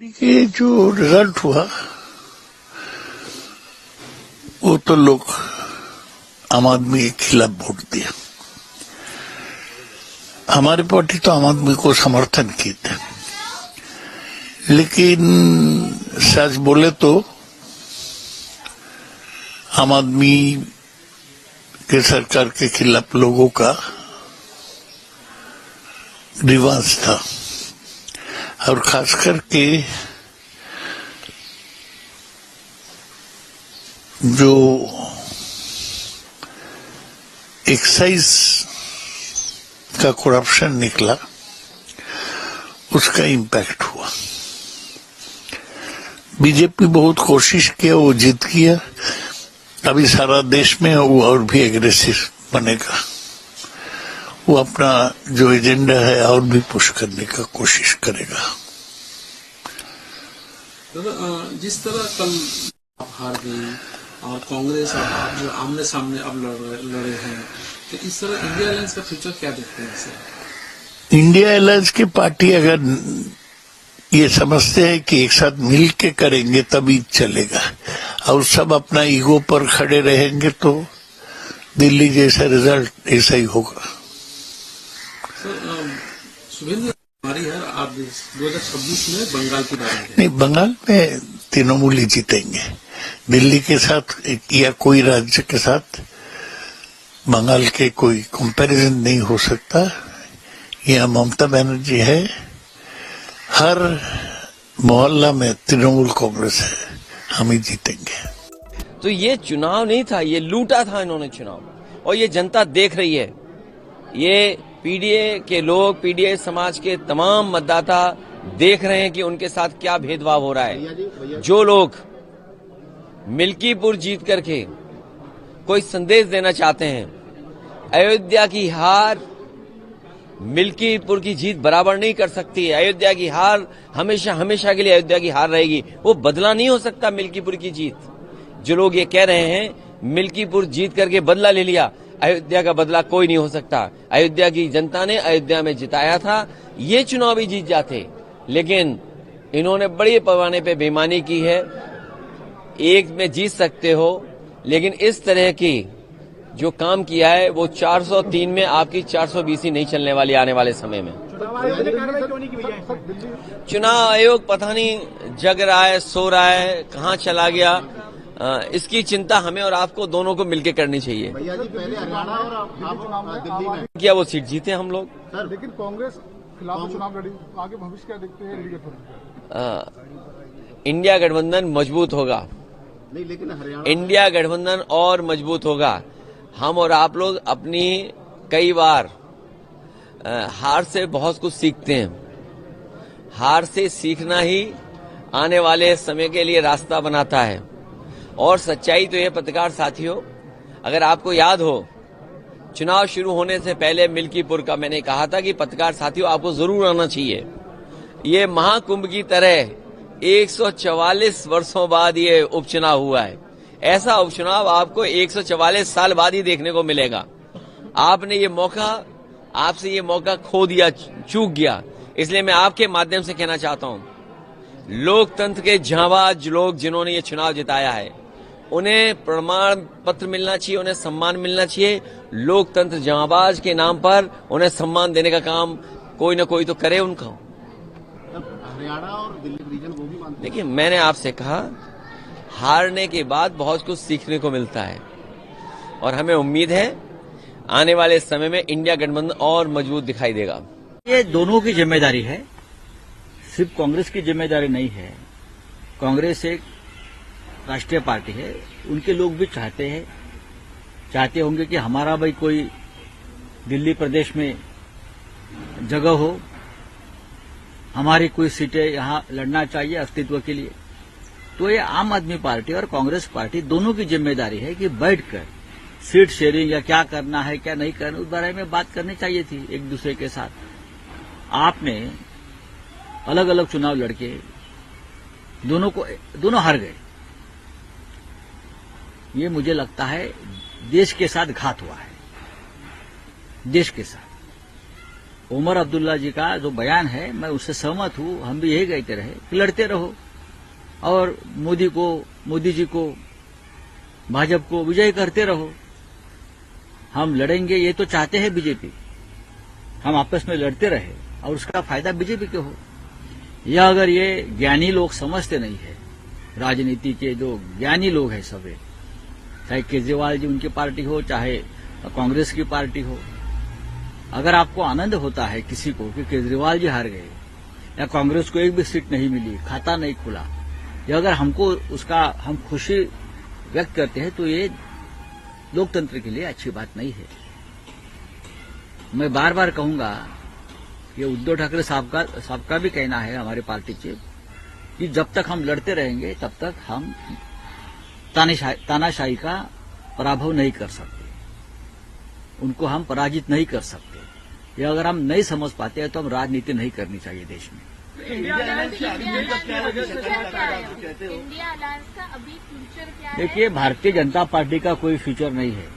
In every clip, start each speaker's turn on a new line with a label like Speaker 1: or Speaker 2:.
Speaker 1: ये जो रिजल्ट हुआ वो तो लोग आम आदमी के खिलाफ वोट दिया। हमारी पार्टी तो आम आदमी को समर्थन की थे, लेकिन सच बोले तो आम आदमी के सरकार के खिलाफ लोगों का रिवाज था, और खास करके जो एक्साइज का करप्शन निकला उसका इम्पैक्ट हुआ। बीजेपी बहुत कोशिश किया, वो जीत गया। अभी सारा देश में वो और भी एग्रेसिव बनेगा, वो अपना जो एजेंडा है और भी पुश करने का कोशिश करेगा।
Speaker 2: जिस तरह कल आप हार गई और कांग्रेस और आप जो आमने सामने अब लड़े हैं, तो इस तरह इंडिया अलायंस का फ्यूचर क्या देखते हैं सर?
Speaker 1: इंडिया अलायंस की पार्टी अगर ये समझते हैं कि एक साथ मिल के करेंगे तभी चलेगा, और सब अपना ईगो पर खड़े रहेंगे तो दिल्ली जैसा रिजल्ट ऐसा ही होगा।
Speaker 2: शुभेंद्र हमारी है, आप 2026 में बंगाल की बात है।
Speaker 1: नहीं, बंगाल में तृणमूल ही जीतेंगे। दिल्ली के साथ या कोई राज्य के साथ बंगाल के कोई कंपैरिजन नहीं हो सकता। यहाँ ममता बनर्जी है, हर मोहल्ला में तृणमूल कांग्रेस है, हम ही जीतेंगे।
Speaker 3: तो ये चुनाव नहीं था, ये लूटा था इन्होंने चुनाव, और ये जनता देख रही है। ये पीडीए के लोग, पीडीए समाज के तमाम मतदाता देख रहे हैं कि उनके साथ क्या भेदभाव हो रहा है। जो लोग मिल्कीपुर जीत करके कोई संदेश देना चाहते हैं, अयोध्या की हार मिल्कीपुर की जीत बराबर नहीं कर सकती है। अयोध्या की हार हमेशा हमेशा के लिए अयोध्या की हार रहेगी, वो बदला नहीं हो सकता मिल्कीपुर की जीत। जो लोग ये कह रहे हैं मिल्कीपुर जीत करके बदला ले लिया, अयोध्या का बदला कोई नहीं हो सकता। अयोध्या की जनता ने अयोध्या में जिताया था, ये चुनाव भी जीत जाते, लेकिन इन्होंने बड़े पैमाने पे बेईमानी की है। एक में जीत सकते हो, लेकिन इस तरह की जो काम किया है वो 403 में आपकी 420 ही नहीं चलने वाली आने वाले समय में। चुनाव आयोग पता नहीं जग रहा है, सो रहा है, कहाँ चला गया, इसकी चिंता हमें और आपको दोनों को मिलकर करनी चाहिए।
Speaker 4: भैया जी, पहले हरियाणा और आप दिल्ली में
Speaker 3: क्या वो सीट जीते हम लोग?
Speaker 4: सर, लेकिन कांग्रेस खिलाफ चुनाव लड़ी, आगे भविष्य क्या देखते हैं?
Speaker 3: इंडिया गठबंधन मजबूत होगा।
Speaker 4: नहीं, लेकिन हरियाणा
Speaker 3: इंडिया गठबंधन और मजबूत होगा। हम और आप लोग अपनी कई बार हार से बहुत कुछ सीखते हैं। हार से सीखना ही आने वाले समय के लिए रास्ता बनाता है। और सच्चाई तो ये पत्रकार साथियों, अगर आपको याद हो, चुनाव शुरू होने से पहले मिल्कीपुर का मैंने कहा था कि पत्रकार साथियों आपको जरूर आना चाहिए। ये महाकुंभ की तरह 144 वर्षों बाद ये उपचुनाव हुआ है। ऐसा उपचुनाव आपको 144 साल बाद ही देखने को मिलेगा। आपने ये मौका, आपसे ये मौका खो दिया, चूक गया। इसलिए मैं आपके माध्यम से कहना चाहता हूं, लोकतंत्र के जांबाज लोग जिन्होंने ये चुनाव जिताया है, उन्हें प्रमाण पत्र मिलना चाहिए, उन्हें सम्मान मिलना चाहिए। लोकतंत्र जांबाज के नाम पर उन्हें सम्मान देने का काम कोई न कोई तो करे उनका।
Speaker 4: हरियाणा और दिल्ली रीजन वो भी मानते हैं।
Speaker 3: देखिए, मैंने आपसे कहा, हारने के बाद बहुत कुछ सीखने को मिलता है, और हमें उम्मीद है आने वाले समय में इंडिया गठबंधन और मजबूत दिखाई देगा।
Speaker 5: ये दोनों की जिम्मेदारी है, सिर्फ कांग्रेस की जिम्मेदारी नहीं है। कांग्रेस एक राष्ट्रीय पार्टी है, उनके लोग भी चाहते होंगे कि हमारा भाई कोई दिल्ली प्रदेश में जगह हो, हमारी कोई सीटें यहां लड़ना चाहिए अस्तित्व के लिए। तो ये आम आदमी पार्टी और कांग्रेस पार्टी दोनों की जिम्मेदारी है कि बैठकर सीट शेयरिंग या क्या करना है क्या नहीं करना, उस बारे में बात करनी चाहिए थी एक दूसरे के साथ। आपने अलग अलग चुनाव लड़के दोनों हार गए। ये मुझे लगता है देश के साथ घात हुआ है, देश के साथ। उमर अब्दुल्ला जी का जो बयान है मैं उससे सहमत हूं। हम भी यही कहते रहे कि लड़ते रहो और मोदी जी को भाजपा को विजय करते रहो। हम लड़ेंगे ये तो चाहते हैं बीजेपी, हम आपस में लड़ते रहे और उसका फायदा बीजेपी को हो। या अगर ये ज्ञानी लोग समझते नहीं है, राजनीति के जो ज्ञानी लोग हैं सभी, चाहे केजरीवाल जी उनकी पार्टी हो चाहे कांग्रेस की पार्टी हो, अगर आपको आनंद होता है किसी को कि केजरीवाल जी हार गए या कांग्रेस को एक भी सीट नहीं मिली, खाता नहीं खुला, या अगर हमको उसका हम खुशी व्यक्त करते हैं तो ये लोकतंत्र के लिए अच्छी बात नहीं है। मैं बार बार कहूंगा, ये उद्धव ठाकरे साहब का भी कहना है, हमारे पार्टी चीफ, कि जब तक हम लड़ते रहेंगे तब तक हम तानाशाही का पराभव नहीं कर सकते, उनको हम पराजित नहीं कर सकते। ये अगर हम नहीं समझ पाते हैं तो हम राजनीति नहीं करनी चाहिए देश में।
Speaker 6: इंडिया अलायंस का अभी फ्यूचर क्या है?
Speaker 5: देखिए, भारतीय जनता पार्टी का कोई फ्यूचर नहीं है।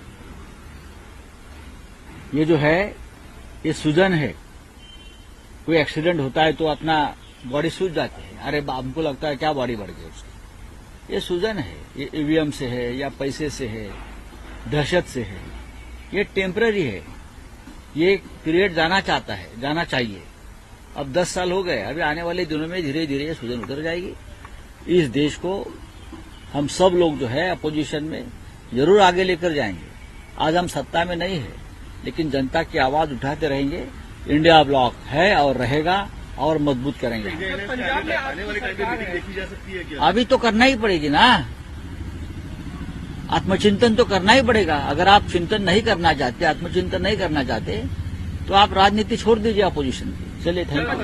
Speaker 5: ये जो है ये सूजन है। कोई एक्सीडेंट होता है तो अपना बॉडी सूज जाती है, अरे हमको लगता है क्या बॉडी बढ़ गई उसकी। ये सूजन है, ये ईवीएम से है या पैसे से है, दहशत से है। ये टेम्पररी है, ये पीरियड जाना चाहिए। अब 10 साल हो गए, अभी आने वाले दिनों में धीरे धीरे ये सूजन उतर जाएगी। इस देश को हम सब लोग जो है अपोजिशन में जरूर आगे लेकर जाएंगे। आज हम सत्ता में नहीं है, लेकिन जनता की आवाज उठाते रहेंगे। इंडिया ब्लॉक है और रहेगा और मजबूत करेंगे।
Speaker 4: पंजाब में आने वाली टाइम में मीटिंग देखी जा सकती है क्या?
Speaker 5: अभी तो करना ही पड़ेगी ना, आत्मचिंतन तो करना ही पड़ेगा। अगर आप चिंतन नहीं करना चाहते, आत्मचिंतन नहीं करना चाहते, तो आप राजनीति छोड़ दीजिए अपोजिशन की। चलिए, थैंक यू।